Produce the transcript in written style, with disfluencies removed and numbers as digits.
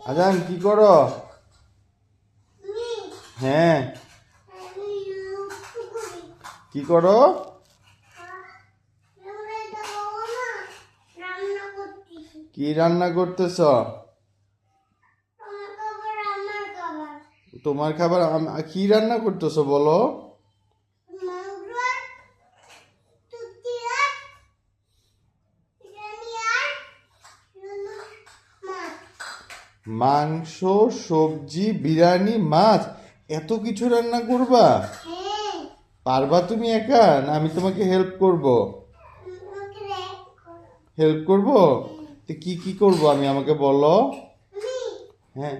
আজান কি করো? হ্যাঁ, কি করো? কি রান্না করতেছ? তোমার খাবার কি রান্না করতেছো বলো? মাংস, সবজি, বিরিয়ানি, মাছ, এত কিছু রান্না করবা? পারবা তুমি একা না আমি তোমাকে হেল্প করব? হেল্প করব? তো কি কি করব আমি, আমাকে বলো। হ্যাঁ।